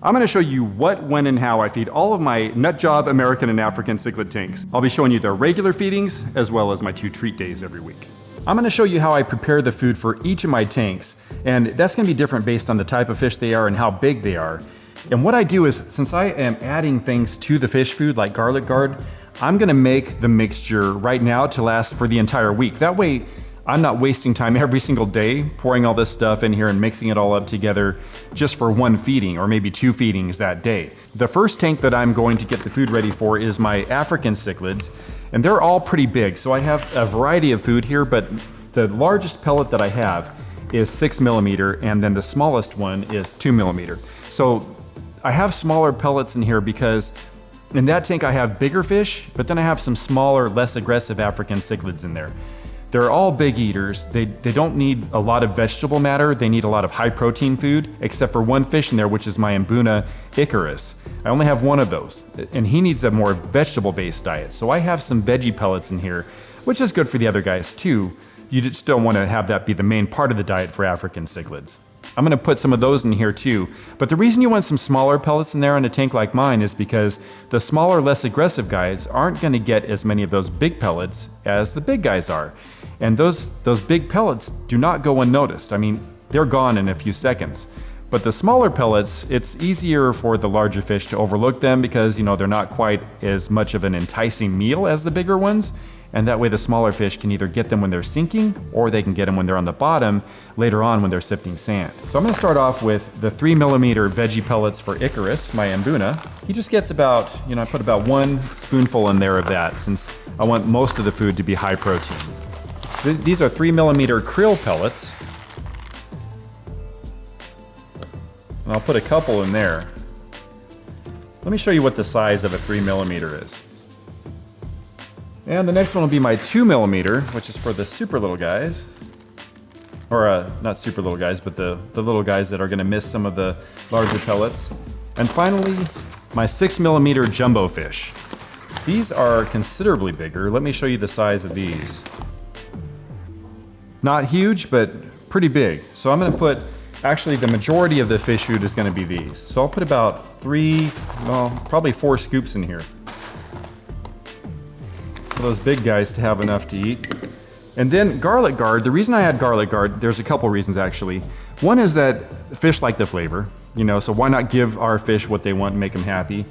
I'm going to show you what, when, and how I feed all of my nut job American and African cichlid tanks. I'll be showing you their regular feedings as well as my 2 treat days every week. I'm going to show you how I prepare the food for each of my tanks, and that's going to be different based on the type of fish they are and how big they are. And what I do is, since I am adding things to the fish food like garlic guard, I'm going to make the mixture right now to last for the entire week. That way, I'm not wasting time every single day pouring all this stuff in here and mixing it all up together just for 1 feeding or maybe 2 feedings that day. The first tank that I'm going to get the food ready for is my African cichlids, and they're all pretty big. So I have a variety of food here, but the largest pellet that I have is 6mm, and then the smallest one is 2mm. So I have smaller pellets in here because in that tank I have bigger fish, but then I have some smaller, less aggressive African cichlids in there. They're all big eaters. They don't need a lot of vegetable matter. They need a lot of high protein food, except for 1 fish in there, which is my Mbuna Icarus. I only have 1 of those, and he needs a more vegetable-based diet. So I have some veggie pellets in here, which is good for the other guys too. You just don't want to have that be the main part of the diet for African cichlids. I'm going to put some of those in here too. But the reason you want some smaller pellets in there in a tank like mine is because the smaller, less aggressive guys aren't going to get as many of those big pellets as the big guys are. And those big pellets do not go unnoticed. I mean, they're gone in a few seconds. But the smaller pellets, it's easier for the larger fish to overlook them because, you know, they're not quite as much of an enticing meal as the bigger ones. And that way the smaller fish can either get them when they're sinking or they can get them when they're on the bottom later on when they're sifting sand. So I'm going to start off with the 3mm veggie pellets for Icarus, my Mbuna. He just gets about, you know, I put about 1 spoonful in there of that since I want most of the food to be high protein. These are 3mm krill pellets. And I'll put a couple in there. Let me show you what the size of a 3mm is. And the next one will be my 2mm, which is for the super little guys. Or not super little guys, but the little guys that are gonna miss some of the larger pellets. And finally, my 6mm jumbo fish. These are considerably bigger. Let me show you the size of these. Not huge, but pretty big. So I'm gonna put, actually the majority of the fish food is gonna be these. So I'll put about 3, well, probably 4 scoops in here. For those big guys to have enough to eat. And then garlic guard, the reason I add garlic guard, there's a couple reasons actually. One is that fish like the flavor, you know, so why not give our fish what they want and make them happy?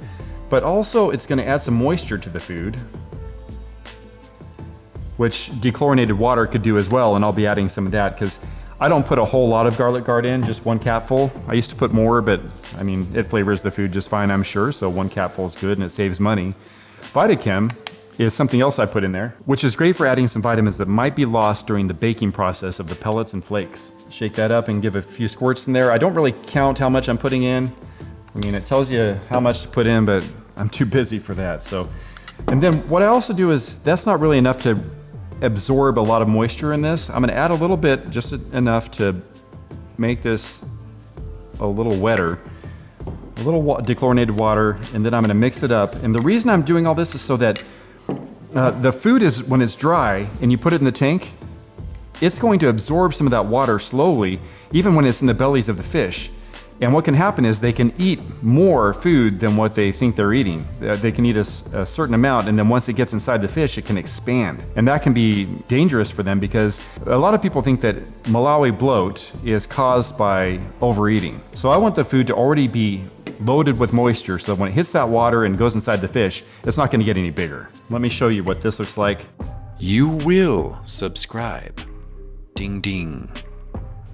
But also it's gonna add some moisture to the food, which dechlorinated water could do as well, and I'll be adding some of that because I don't put a whole lot of garlic guard in, just 1 capful. I used to put more, but I mean, it flavors the food just fine, I'm sure, so 1 capful is good and it saves money. Vitachem is something else I put in there, which is great for adding some vitamins that might be lost during the baking process of the pellets and flakes. Shake that up and give a few squirts in there. I don't really count how much I'm putting in. I mean, it tells you how much to put in, but I'm too busy for that. So, and then what I also do is, that's not really enough to absorb a lot of moisture in this. I'm gonna add a little bit, just enough to make this a little wetter. A little dechlorinated water, and then I'm gonna mix it up. And the reason I'm doing all this is so that the food is, when it's dry and you put it in the tank, it's going to absorb some of that water slowly, even when it's in the bellies of the fish. And what can happen is they can eat more food than what they think they're eating. They can eat a certain amount, and then once it gets inside the fish, it can expand. And that can be dangerous for them because a lot of people think that Malawi bloat is caused by overeating. So I want the food to already be loaded with moisture so that when it hits that water and goes inside the fish, it's not gonna get any bigger. Let me show you what this looks like. You will subscribe. Ding ding.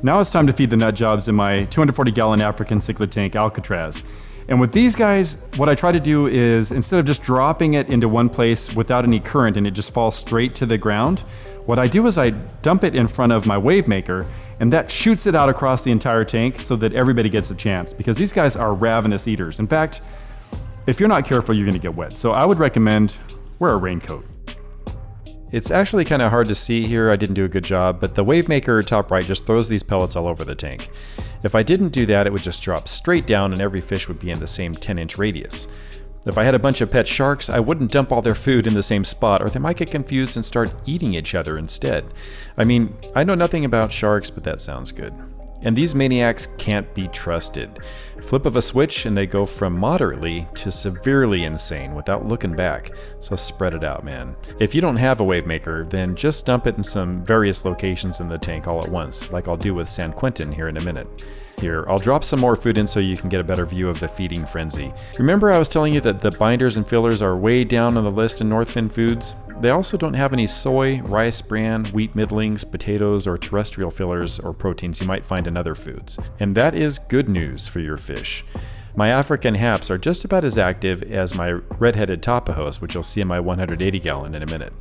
Now it's time to feed the nut jobs in my 240-gallon African cichlid tank, Alcatraz. And with these guys, what I try to do is, instead of just dropping it into one place without any current and it just falls straight to the ground, what I do is I dump it in front of my WAVEMAKER, and that shoots it out across the entire tank so that everybody gets a chance, because these guys are ravenous eaters. In fact, if you're not careful, you're gonna get wet. So I would recommend wear a raincoat. It's actually kind of hard to see here, I didn't do a good job, but the WAVEMAKER top right just throws these pellets all over the tank. If I didn't do that, it would just drop straight down and every fish would be in the same 10-inch radius. If I had a bunch of pet sharks, I wouldn't dump all their food in the same spot, or they might get confused and start eating each other instead. I mean, I know nothing about sharks, but that sounds good. and these maniacs can't be trusted. Flip of a switch and they go from moderately to severely insane without looking back, so spread it out, man. If you don't have a Wavemaker, then just dump it in some various locations in the tank all at once, like I'll do with San Quentin here in a minute. Here, I'll drop some more food in so you can get a better view of the feeding frenzy. Remember I was telling you that the binders and fillers are way down on the list in Northfin foods? They also don't have any soy, rice bran, wheat middlings, potatoes, or terrestrial fillers or proteins you might find in other foods. And that is good news for your fish. My African haps are just about as active as my red-headed tapajos, which you'll see in my 180 gallon in a minute.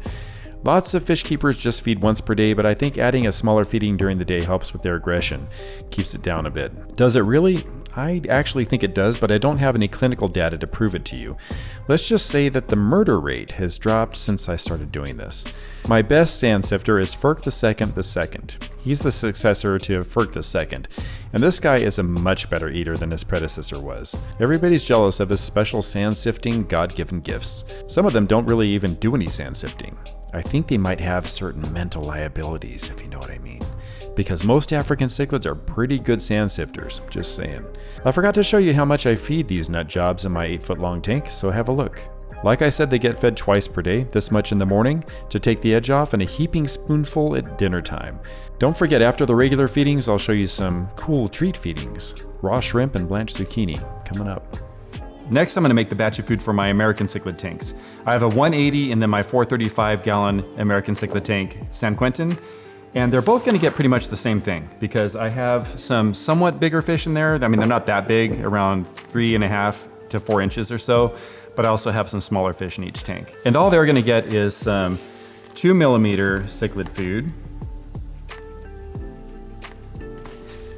Lots of fish keepers just feed once per day, but I think adding a smaller feeding during the day helps with their aggression, keeps it down a bit. Does it really? I actually think it does, but I don't have any clinical data to prove it to you. Let's just say that the murder rate has dropped since I started doing this. My best sand sifter is Ferk II. He's the successor to Ferk II, and this guy is a much better eater than his predecessor was. Everybody's jealous of his special sand sifting God-given gifts. Some of them don't really even do any sand sifting. I think they might have certain mental liabilities, if you know what I mean. Because most African cichlids are pretty good sand sifters, just saying. I forgot to show you how much I feed these nut jobs in my 8-foot long tank, so have a look. Like I said, they get fed twice per day, this much in the morning to take the edge off and a heaping spoonful at dinner time. Don't forget, after the regular feedings, I'll show you some cool treat feedings. Raw shrimp and blanched zucchini coming up. Next, I'm going to make the batch of food for my American cichlid tanks. I have a 180 and then my 435 gallon American cichlid tank, San Quentin, and they're both going to get pretty much the same thing because I have some somewhat bigger fish in there. I mean, they're not that big, around 3.5 to 4 inches or so, but I also have some smaller fish in each tank. And all they're going to get is some 2 millimeter cichlid food,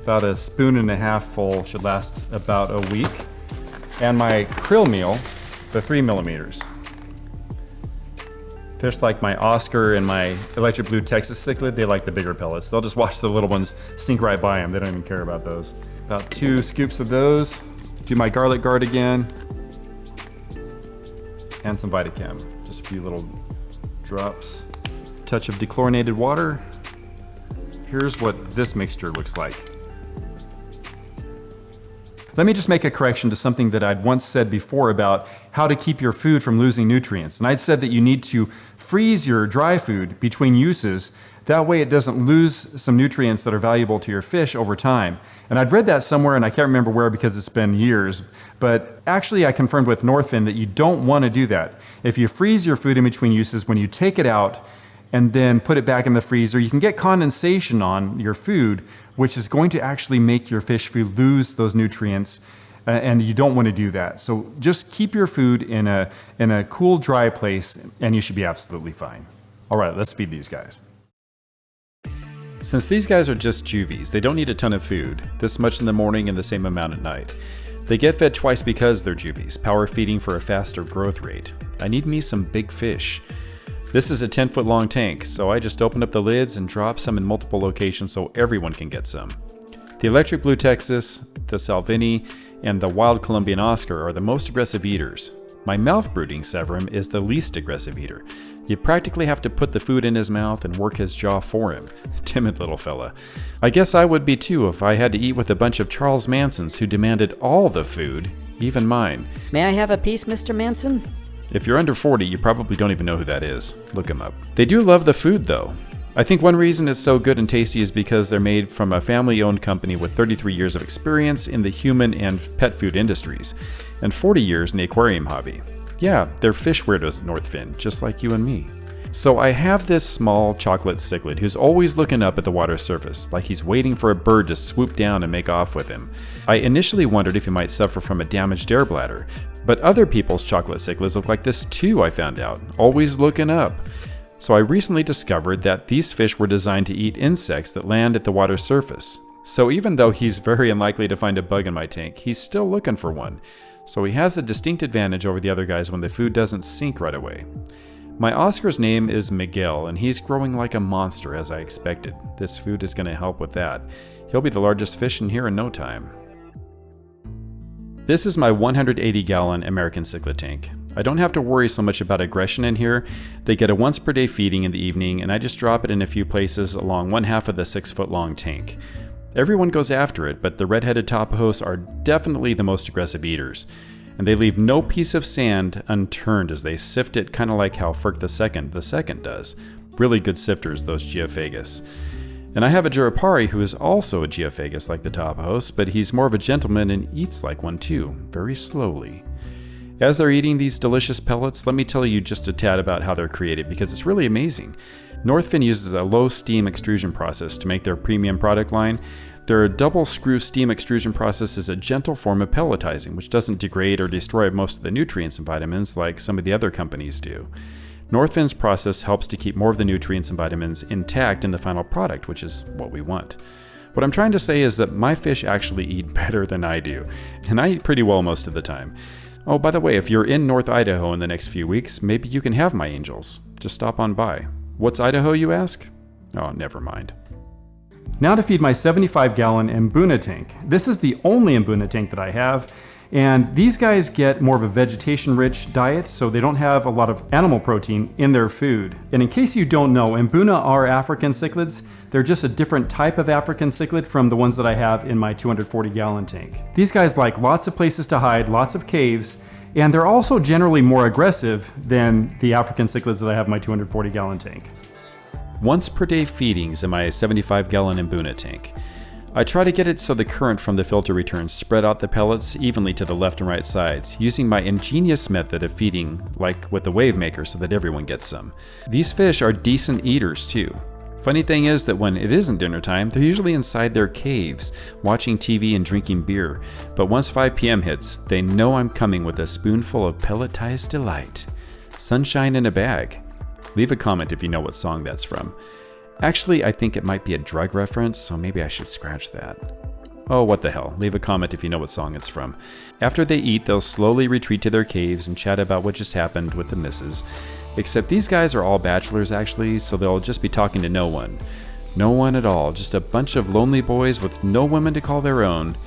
about a spoon and a half full, should last about a week. And my krill meal, the 3 millimeters. Fish like my Oscar and my electric blue Texas cichlid, they like the bigger pellets. They'll just watch the little ones sink right by them. They don't even care about those. About 2 scoops of those. Do my garlic guard again. And some Vitachem, just a few little drops. Touch of dechlorinated water. Here's what this mixture looks like. Let me just make a correction to something that I'd once said before about how to keep your food from losing nutrients. And I'd said that you need to freeze your dry food between uses. That way it doesn't lose some nutrients that are valuable to your fish over time. And I'd read that somewhere and I can't remember where because it's been years. But actually I confirmed with Northfin that you don't want to do that. If you freeze your food in between uses, when you take it out and then put it back in the freezer, you can get condensation on your food, which is going to actually make your fish food lose those nutrients, and you don't want to do that. So just keep your food in a cool, dry place, and you should be absolutely fine. All right, let's feed these guys. Since these guys are just juvies, they don't need a ton of food, this much in the morning and the same amount at night. They get fed twice because they're juvies, power feeding for a faster growth rate. I need me some big fish. This is a 10-foot long tank, so I just open up the lids and drop some in multiple locations so everyone can get some. The electric blue Texas, the Salvini, and the wild Colombian Oscar are the most aggressive eaters. My mouth brooding Severum is the least aggressive eater. You practically have to put the food in his mouth and work his jaw for him. Timid little fella. I guess I would be too if I had to eat with a bunch of Charles Mansons who demanded all the food, even mine. May I have a piece, Mr. Manson? If you're under 40, you probably don't even know who that is. Look him up. They do love the food though. I think one reason it's so good and tasty is because they're made from a family-owned company with 33 years of experience in the human and pet food industries, and 40 years in the aquarium hobby. Yeah, they're fish weirdos at Northfin, just like you and me. So I have this small chocolate cichlid who's always looking up at the water surface, like he's waiting for a bird to swoop down and make off with him. I initially wondered if he might suffer from a damaged air bladder, but other people's chocolate cichlids look like this too, I found out, always looking up. So I recently discovered that these fish were designed to eat insects that land at the water surface. So even though he's very unlikely to find a bug in my tank, he's still looking for one. So he has a distinct advantage over the other guys when the food doesn't sink right away. My Oscar's name is Miguel, and he's growing like a monster as I expected. This food is going to help with that. He'll be the largest fish in here in no time. This is my 180-gallon American cichlid tank. I don't have to worry so much about aggression in here. They get a once per day feeding in the evening, and I just drop it in a few places along one half of the 6-foot long tank. Everyone goes after it, but the red-headed tapajos are definitely the most aggressive eaters. And they leave no piece of sand unturned as they sift it, kind of like how Ferk the second does. Really good sifters, those Geophagus. And I have a Jurapari who is also a Geophagus like the tapajos, but he's more of a gentleman and eats like one too, very slowly. As they're eating these delicious pellets, let me tell you just a tad about how they're created, because it's really amazing. Northfin uses a low steam extrusion process to make their premium product line. Their double screw steam extrusion process is a gentle form of pelletizing, which doesn't degrade or destroy most of the nutrients and vitamins like some of the other companies do. Northfin's process helps to keep more of the nutrients and vitamins intact in the final product, which is what we want. What I'm trying to say is that my fish actually eat better than I do, and I eat pretty well most of the time. Oh, by the way, if you're in North Idaho in the next few weeks, maybe you can have my angels. Just stop on by. What's Idaho, you ask? Oh, never mind. Now to feed my 75-gallon Mbuna tank. This is the only Mbuna tank that I have, and these guys get more of a vegetation-rich diet, so they don't have a lot of animal protein in their food. And in case you don't know, Mbuna are African cichlids. They're just a different type of African cichlid from the ones that I have in my 240-gallon tank. These guys like lots of places to hide, lots of caves, and they're also generally more aggressive than the African cichlids that I have in my 240-gallon tank. Once per day feedings in my 75-gallon Mbuna tank. I try to get it so the current from the filter returns spread out the pellets evenly to the left and right sides, using my ingenious method of feeding, like with the WAVEMAKERS, so that everyone gets some. These fish are decent eaters too. Funny thing is that when it isn't dinner time, they're usually inside their caves, watching TV and drinking beer. But once 5 p.m. hits, they know I'm coming with a spoonful of pelletized delight. Sunshine in a bag. Leave a comment if you know what song that's from. Actually, I think it might be a drug reference, so maybe I should scratch that. Oh, what the hell. Leave a comment if you know what song it's from. After they eat, they'll slowly retreat to their caves and chat about what just happened with the missus. Except these guys are all bachelors actually, so they'll just be talking to no one. No one at all, just a bunch of lonely boys with no women to call their own.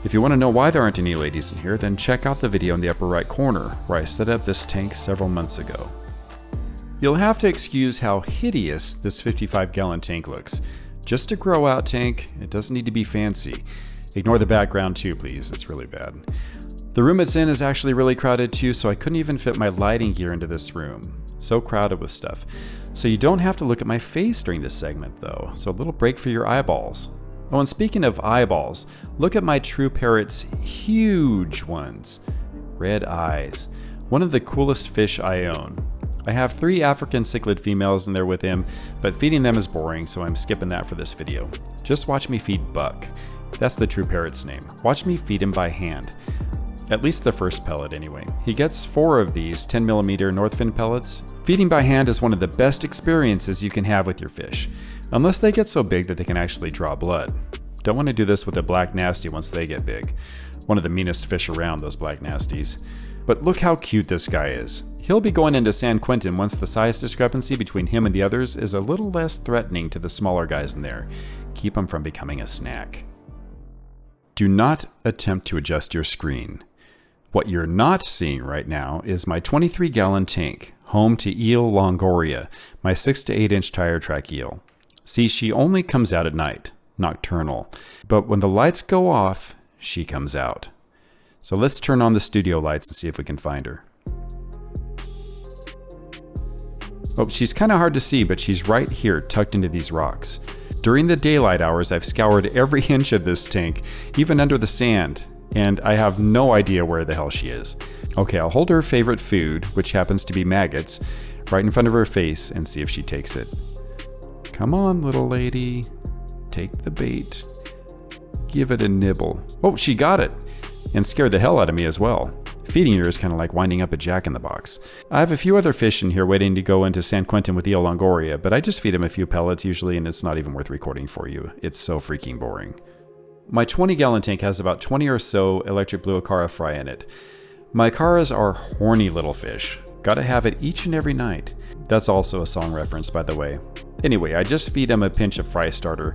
If you want to know why there aren't any ladies in here, then check out the video in the upper right corner, where I set up this tank several months ago. You'll have to excuse how hideous this 55-gallon tank looks. Just a Growout tank, it doesn't need to be fancy. Ignore the background too, please, it's really bad. The room it's in is actually really crowded too, so I couldn't even fit my lighting gear into this room. So crowded with stuff. So you don't have to look at my face during this segment though, so a little break for your eyeballs. Oh, and speaking of eyeballs, look at my True Parrot's huge ones. Red eyes. One of the coolest fish I own. I have 3 African cichlid females in there with him, but feeding them is boring, so I'm skipping that for this video. Just watch me feed Buck. That's the True Parrot's name. Watch me feed him by hand. At least the first pellet anyway. He gets 4 of these 10mm Northfin Pellets. Feeding by hand is one of the best experiences you can have with your fish, unless they get so big that they can actually draw blood. Don't want to do this with a black nasty once they get big. One of the meanest fish around, those black nasties. But look how cute this guy is. He'll be going into San Quentin once the size discrepancy between him and the others is a little less threatening to the smaller guys in there. Keep him from becoming a snack. Do not attempt to adjust your screen. What you're not seeing right now is my 23-gallon tank, home to eel Longoria, my 6 to 8 inch tire track eel. See, she only comes out at night, nocturnal, but when the lights go off, she comes out. So let's turn on the studio lights and see if we can find her. Oh, she's kind of hard to see, but she's right here tucked into these rocks. During the daylight hours, I've scoured every inch of this tank, even under the sand, and I have no idea where the hell she is. Okay, I'll hold her favorite food, which happens to be maggots, right in front of her face and see if she takes it. Come on, little lady. Take the bait. Give it a nibble. Oh, she got it! And scared the hell out of me as well. Feeding her is kind of like winding up a jack-in-the-box. I have a few other fish in here waiting to go into San Quentin with eel Longoria, but I just feed them a few pellets usually, and it's not even worth recording for you. It's so freaking boring. My 20-gallon tank has about 20 or so electric blue Acara fry in it. My Acaras are horny little fish. Gotta have it each and every night. That's also a song reference, by the way. Anyway, I just feed them a pinch of fry starter.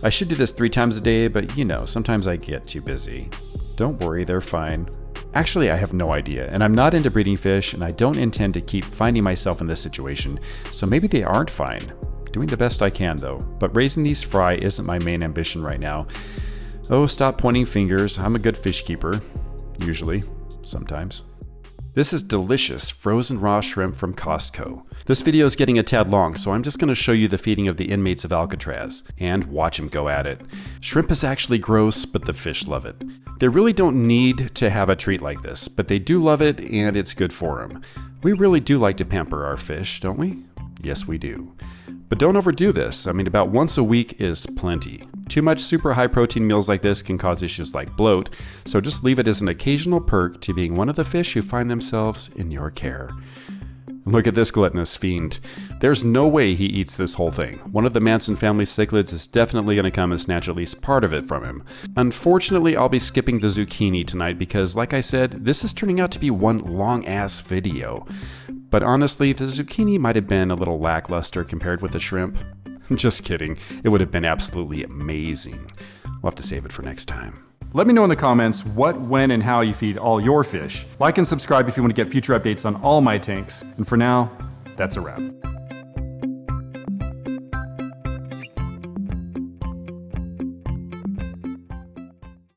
I should do this 3 times a day, but you know, sometimes I get too busy. Don't worry, they're fine. Actually, I have no idea, and I'm not into breeding fish, and I don't intend to keep finding myself in this situation, so maybe they aren't fine. Doing the best I can though, but raising these fry isn't my main ambition right now. Oh, stop pointing fingers. I'm a good fish keeper. Usually. Sometimes. This is delicious frozen raw shrimp from Costco. This video is getting a tad long, so I'm just going to show you the feeding of the inmates of Alcatraz, and watch them go at it. Shrimp is actually gross, but the fish love it. They really don't need to have a treat like this, but they do love it, and it's good for them. We really do like to pamper our fish, don't we? Yes, we do. But don't overdo this. I mean, about once a week is plenty. Too much super high protein meals like this can cause issues like bloat, so just leave it as an occasional perk to being one of the fish who find themselves in your care. Look at this gluttonous fiend. There's no way he eats this whole thing. One of the Manson family cichlids is definitely going to come and snatch at least part of it from him. Unfortunately, I'll be skipping the zucchini tonight because, like I said, this is turning out to be one long-ass video. But honestly, the zucchini might have been a little lackluster compared with the shrimp. Just kidding. It would have been absolutely amazing. We'll have to save it for next time. Let me know in the comments what, when, and how you feed all your fish. Like and subscribe if you want to get future updates on all my tanks. And for now, that's a wrap.